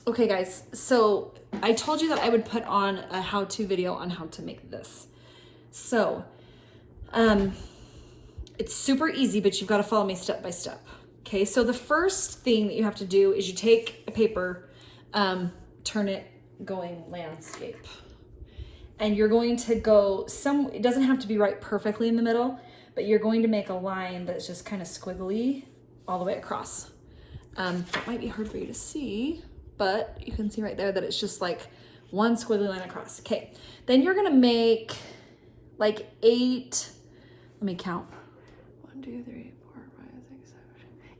Okay guys, so I told you that I would put on a how-to video on how to make this. So, it's super easy, but you've got to follow me step by step. Okay, so the first thing that you have to do is you take a paper, turn it going landscape. And you're going to go it doesn't have to be right perfectly in the middle, but you're going to make a line that's just kind of squiggly all the way across. That might be hard for you to see, but you can see right there that it's just like one squiggly line across. Okay, then you're gonna make like 8, let me count. 1, 2, 3, 4, 5, 6, 7,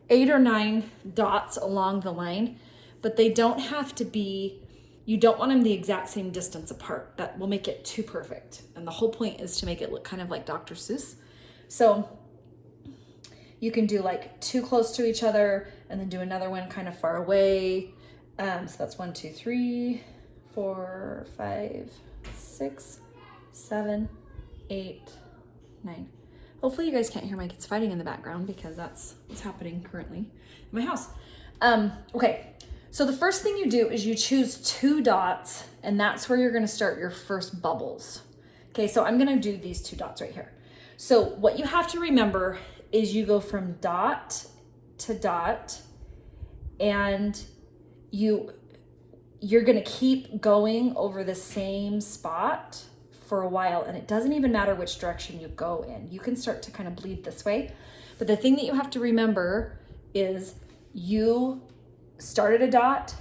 8 or 9 dots along the line, but they don't have to be, you don't want them the exact same distance apart. That will make it too perfect. And the whole point is to make it look kind of like Dr. Seuss. So you can do like 2 close to each other and then do another one kind of far away. So that's 1, 2, 3, 4, 5, 6, 7, 8, 9. Hopefully you guys can't hear my kids fighting in the background because that's what's happening currently in my house. Okay, so the first thing you do is you choose 2 dots, and that's where you're gonna start your first bubbles. Okay, so I'm gonna do these 2 dots right here. So what you have to remember is you go from dot to dot, and you're gonna keep going over the same spot for a while, and it doesn't even matter which direction you go in. You can start to kind of bleed this way, but the thing that you have to remember is you start at a dot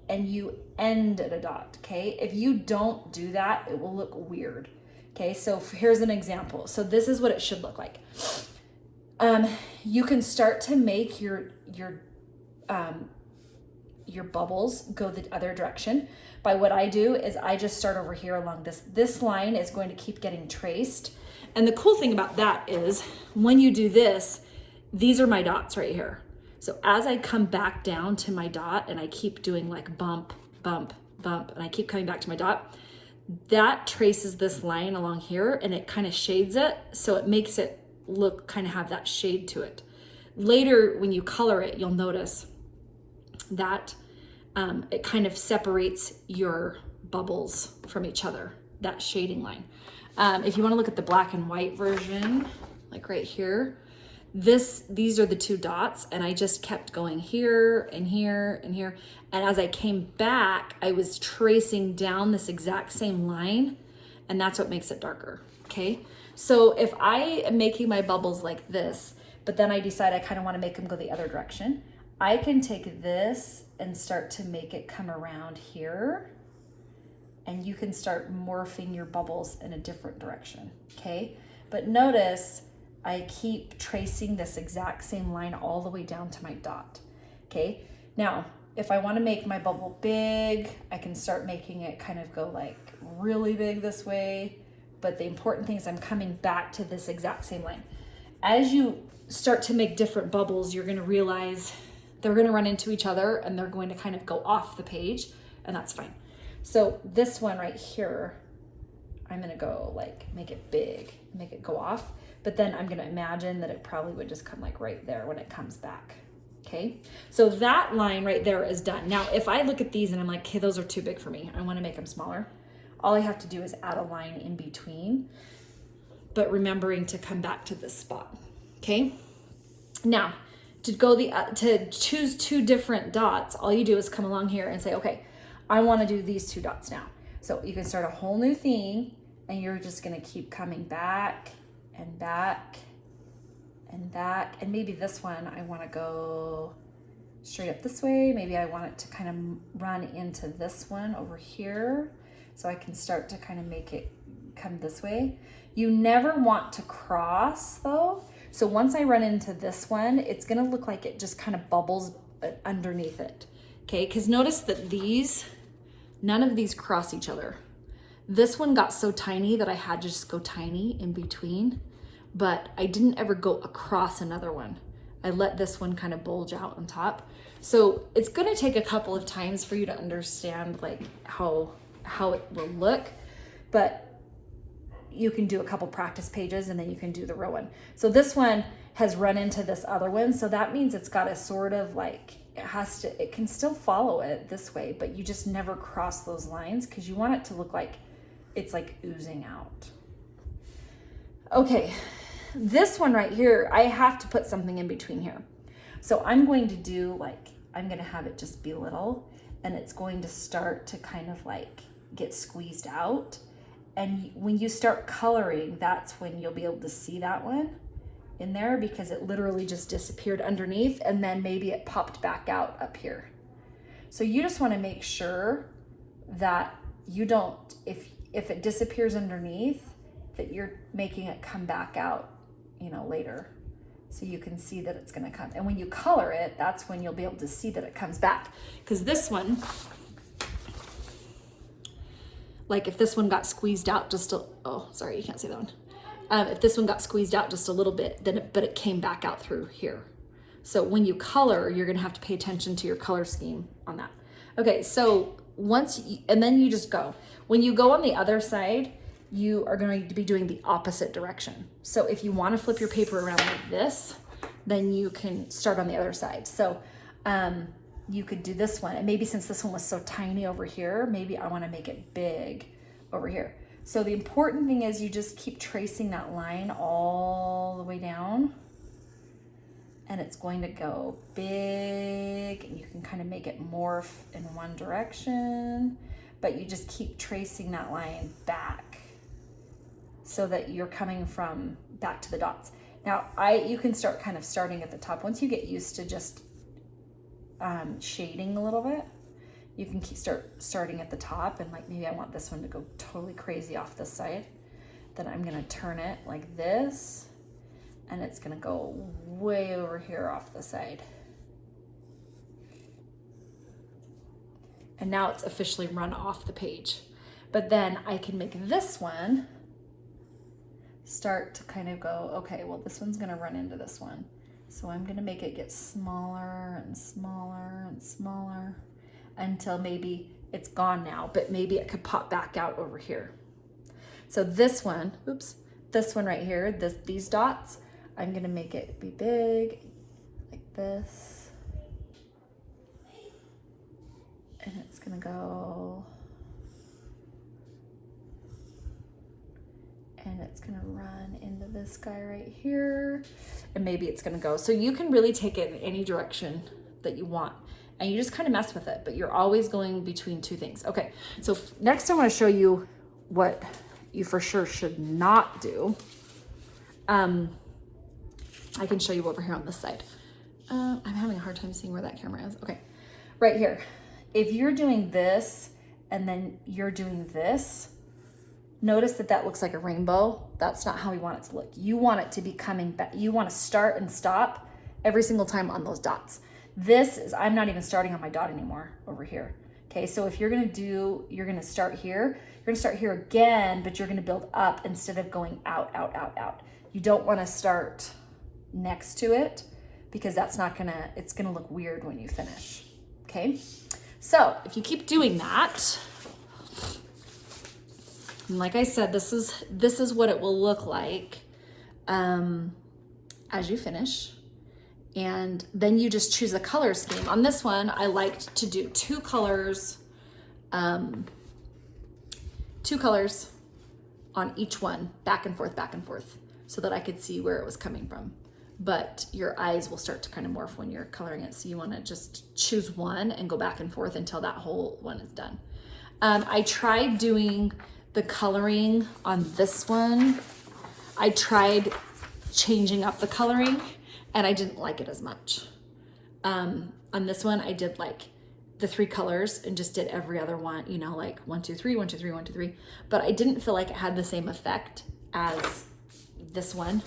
and you end at a dot, okay? If you don't do that, it will look weird, okay? So here's an example. So this is what it should look like. You can start to make your bubbles go the other direction by what I do is I just start over here along this line is going to keep getting traced. And the cool thing about that is when you do this, these are my dots right here. So as I come back down to my dot and I keep doing like bump, bump, bump, and I keep coming back to my dot, that traces this line along here and it kind of shades it. So it makes it look kind of have that shade to it. Later, when you color it, you'll notice that it kind of separates your bubbles from each other, that shading line. If you want to look at the black and white version, like right here, these are the 2 dots, and I just kept going here and here and here. And as I came back, I was tracing down this exact same line, and that's what makes it darker, okay? So if I am making my bubbles like this, but then I decide I kind of want to make them go the other direction, I can take this and start to make it come around here, and you can start morphing your bubbles in a different direction, okay? But notice I keep tracing this exact same line all the way down to my dot, okay? Now, if I want to make my bubble big, I can start making it kind of go like really big this way, but the important thing is I'm coming back to this exact same line. As you start to make different bubbles, you're gonna realize they're gonna run into each other and they're going to kind of go off the page, and that's fine. So this one right here, I'm gonna go like, make it big, make it go off, but then I'm gonna imagine that it probably would just come like right there when it comes back, okay? So that line right there is done. Now, if I look at these and I'm like, okay, those are too big for me, I wanna make them smaller, all I have to do is add a line in between, but remembering to come back to this spot, okay? Now, to choose 2 different dots, all you do is come along here and say, okay, I want to do these 2 dots now. So you can start a whole new thing, and you're just going to keep coming back and back and back. And maybe this one, I want to go straight up this way. Maybe I want it to kind of run into this one over here. So I can start to kind of make it come this way. You never want to cross though. So once I run into this one, it's gonna look like it just kind of bubbles underneath it, okay? Because notice that none of these cross each other. This one got so tiny that I had to just go tiny in between, but I didn't ever go across another one. I let this one kind of bulge out on top. So it's gonna take a couple of times for you to understand like how it will look, but you can do a couple practice pages and then you can do the real one. So this one has run into this other one. So that means it's got a sort of like it can still follow it this way, but you just never cross those lines because you want it to look like it's like oozing out. Okay, this one right here, I have to put something in between here. So I'm going to do like, I'm gonna have it just be little, and it's going to start to kind of like get squeezed out. And when you start coloring, that's when you'll be able to see that one in there, because it literally just disappeared underneath and then maybe it popped back out up here. So you just want to make sure that you don't, if it disappears underneath, that you're making it come back out, you know, later. So you can see that it's going to come. And when you color it, that's when you'll be able to see that it comes back. Because this one, like if this one got squeezed out just a, oh, sorry, you can't see that one. If this one got squeezed out just a little bit, then but it came back out through here. So when you color, you're gonna have to pay attention to your color scheme on that. Okay, so and then you just go. When you go on the other side, you are going to be doing the opposite direction. So if you wanna flip your paper around like this, then you can start on the other side. So you could do this one, and maybe since this one was so tiny over here, maybe I wanna make it big over here. So the important thing is you just keep tracing that line all the way down, and it's going to go big, and you can kind of make it morph in one direction, but you just keep tracing that line back so that you're coming from back to the dots. Now you can start kind of starting at the top. Once you get used to just shading a little bit, you can starting at the top, and like maybe I want this one to go totally crazy off this side. Then I'm gonna turn it like this, and it's gonna go way over here off the side. And now it's officially run off the page. But then I can make this one start to kind of go, okay, well this one's gonna run into this one. So I'm gonna make it get smaller and smaller and smaller until maybe it's gone now, but maybe it could pop back out over here. So this one, oops, this one right here, these dots, I'm gonna make it be big, like this. And it's gonna go, and it's gonna run into this guy right here, and maybe it's gonna go. So you can really take it in any direction that you want, and you just kind of mess with it, but you're always going between two things. Okay, so next I wanna show you what you for sure should not do. I can show you over here on this side. I'm having a hard time seeing where that camera is. Okay, right here. If you're doing this and then you're doing this, notice that that looks like a rainbow. That's not how we want it to look. You want it to be coming back. You want to start and stop every single time on those dots. This is, I'm not even starting on my dot anymore over here. Okay, so if you're gonna start here, you're gonna start here again, but you're gonna build up instead of going out, out, out, out. You don't wanna start next to it because that's not gonna, it's gonna look weird when you finish, okay? So if you keep doing that, and like I said, this is what it will look like as you finish. And then you just choose a color scheme. On this one, I liked to do two colors on each one, back and forth, so that I could see where it was coming from. But your eyes will start to kind of morph when you're coloring it. So you wanna just choose one and go back and forth until that whole one is done. I tried doing the coloring on this one. I tried changing up the coloring, and I didn't like it as much. On this one, I did like the 3 colors and just did every other one, you know, like 1, 2, 3, 1, 2, 3, 1, 2, 3. But I didn't feel like it had the same effect as this one,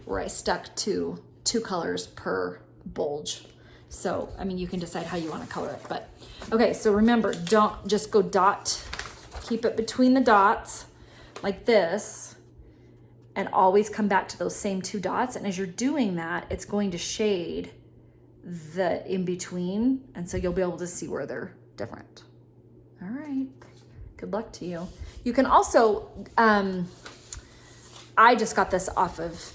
where I stuck to 2 colors per bulge. So, I mean, you can decide how you want to color it, but okay. So remember, don't just go dot, keep it between the dots like this, and always come back to those same 2 dots. And as you're doing that, it's going to shade the in between. And so you'll be able to see where they're different. All right, good luck to you. You can also, I just got this off of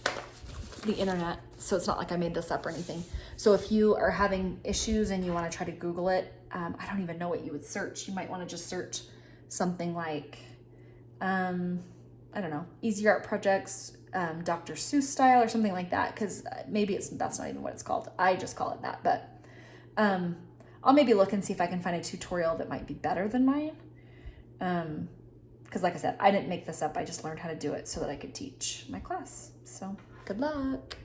the internet. So it's not like I made this up or anything. So if you are having issues and you want to try to Google it, I don't even know what you would search. You might want to just search something like, I don't know, Easy Art Projects, Dr. Seuss style or something like that. Because maybe that's not even what it's called. I just call it that. But I'll maybe look and see if I can find a tutorial that might be better than mine. Because like I said, I didn't make this up. I just learned how to do it so that I could teach my class. So good luck.